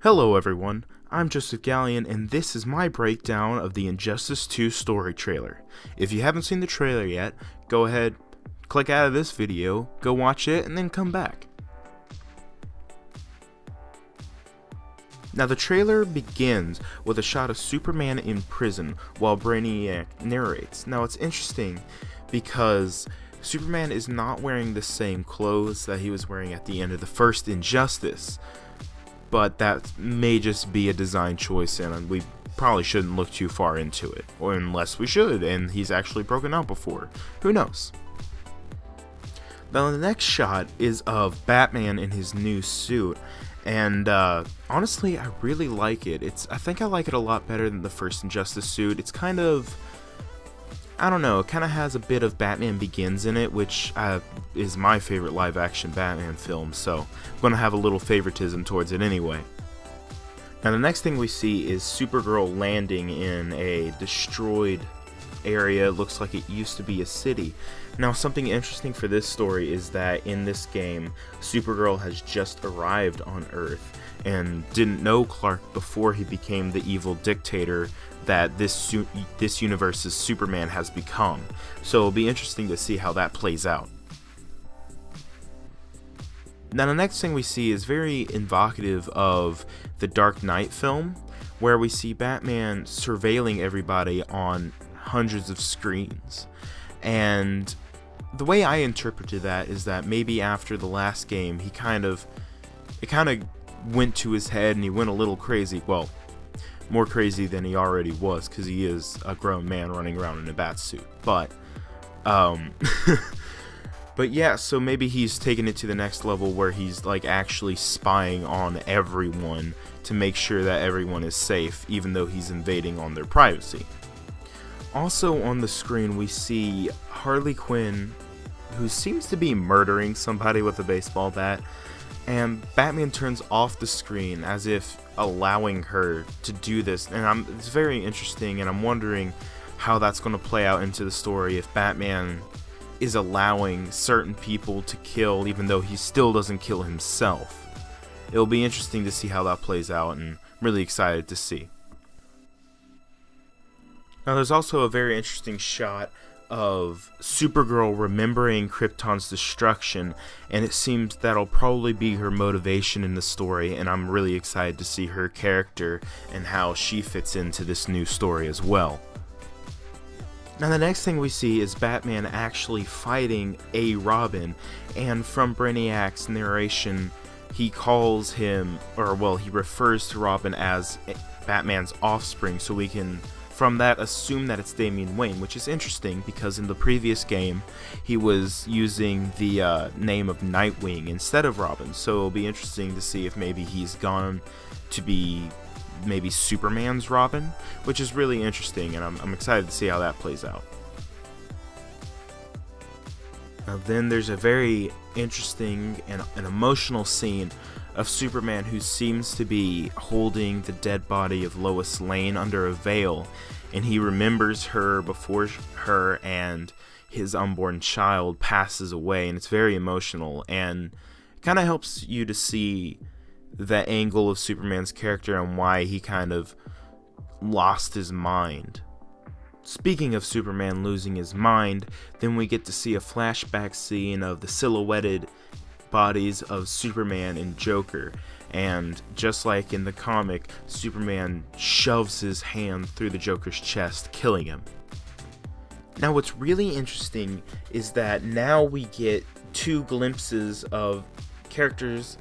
Hello everyone, I'm Joseph Gallion and this is my breakdown of the Injustice 2 story trailer. If you haven't seen the trailer yet, go ahead, click out of this video, go watch it, and then come back. Now the trailer begins with a shot of Superman in prison while Brainiac narrates. Now it's interesting because Superman is not wearing the same clothes that he was wearing at the end of the first Injustice. But that may just be a design choice, and we probably shouldn't look too far into it. Or unless we should, and he's actually broken out before. Who knows? Now the next shot is of Batman in his new suit, and honestly, I really like it. I think I like it a lot better than the first Injustice suit. It's kind of, I don't know, it kind of has a bit of Batman Begins in it, which is my favorite live-action Batman film, so I'm going to have a little favoritism towards it anyway. Now the next thing we see is Supergirl landing in a destroyed area. It looks like it used to be a city. Now something interesting for this story is that in this game, Supergirl has just arrived on Earth and didn't know Clark before he became the evil dictator that this universe's Superman has become. So it'll be interesting to see how that plays out. Now the next thing we see is very evocative of the Dark Knight film, where we see Batman surveilling everybody on hundreds of screens. And the way I interpreted that is that maybe after the last game, it kind of went to his head and he went a little crazy. Well, more crazy than he already was, because he is a grown man running around in a bat suit. But but yeah, so maybe he's taken it to the next level where he's like actually spying on everyone to make sure that everyone is safe, even though he's invading on their privacy. Also on the screen we see Harley Quinn, who seems to be murdering somebody with a baseball bat, and Batman turns off the screen as if allowing her to do this, and it's very interesting, and I'm wondering how that's going to play out into the story if Batman is allowing certain people to kill even though he still doesn't kill himself. It'll be interesting to see how that plays out, and I'm really excited to see. Now there's also a very interesting shot of Supergirl remembering Krypton's destruction, and it seems that'll probably be her motivation in the story, and I'm really excited to see her character and how she fits into this new story as well. Now the next thing we see is Batman actually fighting a Robin, and from Brainiac's narration, he calls him, or well, he refers to Robin as Batman's offspring, so we can from that assume that it's Damian Wayne, which is interesting because in the previous game he was using the name of Nightwing instead of Robin, so it'll be interesting to see if maybe he's gone to be maybe Superman's Robin, which is really interesting, and I'm excited to see how that plays out. Now then there's a very interesting and an emotional scene of Superman who seems to be holding the dead body of Lois Lane under a veil, and he remembers her before her and his unborn child passes away, and it's very emotional, and it kind of helps you to see the angle of Superman's character and why he kind of lost his mind. Speaking of Superman losing his mind, then we get to see a flashback scene of the silhouetted bodies of Superman and Joker, and just like in the comic, Superman shoves his hand through the Joker's chest, killing him. Now what's really interesting is that now we get two glimpses of characters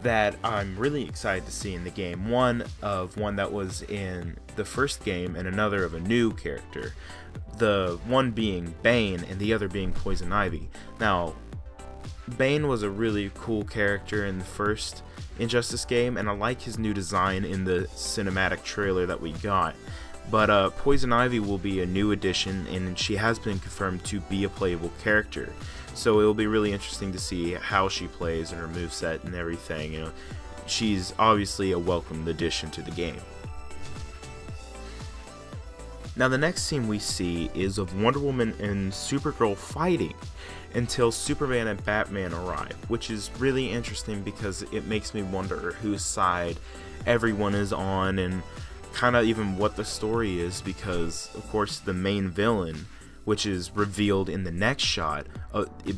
that I'm really excited to see in the game. One that was in the first game and another of a new character. The one being Bane and the other being Poison Ivy. Now Bane was a really cool character in the first Injustice game, and I like his new design in the cinematic trailer that we got. But Poison Ivy will be a new addition, and she has been confirmed to be a playable character. So it will be really interesting to see how she plays and her moveset and everything. You know, she's obviously a welcome addition to the game. Now the next scene we see is of Wonder Woman and Supergirl fighting, until Superman and Batman arrive, which is really interesting because it makes me wonder whose side everyone is on and kind of even what the story is, because of course the main villain, which is revealed in the next shot,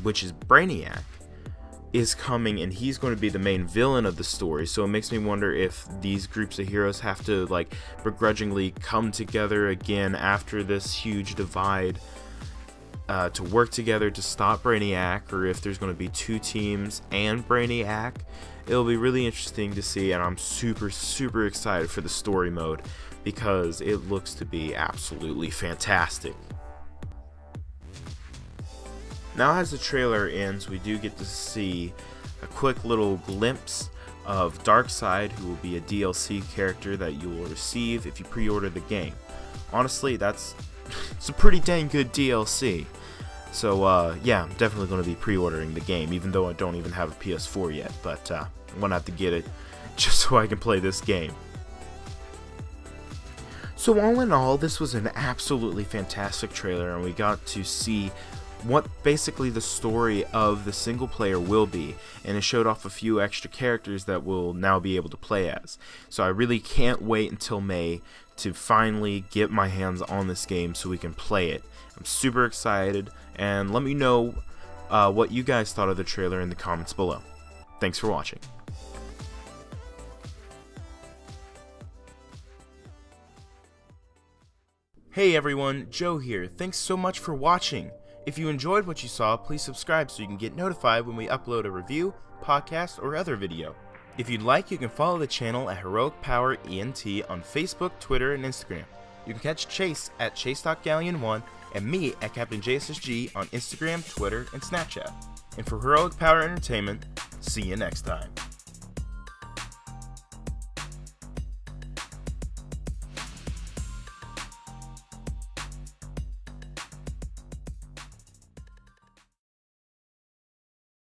which is Brainiac, is coming, and he's going to be the main villain of the story. So it makes me wonder if these groups of heroes have to like begrudgingly come together again after this huge divide to work together to stop Brainiac, or if there's going to be two teams and Brainiac. It'll be really interesting to see, and I'm super excited for the story mode because it looks to be absolutely fantastic. Now, as the trailer ends, we do get to see a quick little glimpse of Darkseid, who will be a DLC character that you will receive if you pre-order the game. Honestly, it's a pretty dang good DLC. So yeah, I'm definitely going to be pre-ordering the game, even though I don't even have a PS4 yet, but I'm going to have to get it just so I can play this game. So all in all, this was an absolutely fantastic trailer, and we got to see what basically the story of the single player will be, and it showed off a few extra characters that we'll now be able to play as. So I really can't wait until May to finally get my hands on this game so we can play it. I'm super excited, and let me know what you guys thought of the trailer in the comments below. Thanks for watching. Hey everyone, Joe here. Thanks so much for watching. If you enjoyed what you saw, please subscribe so you can get notified when we upload a review, podcast, or other video. If you'd like, you can follow the channel at Heroic Power ENT on Facebook, Twitter, and Instagram. You can catch Chase at Chase.Galleon1 and me at Captain JSSG on Instagram, Twitter, and Snapchat. And for Heroic Power Entertainment, see you next time.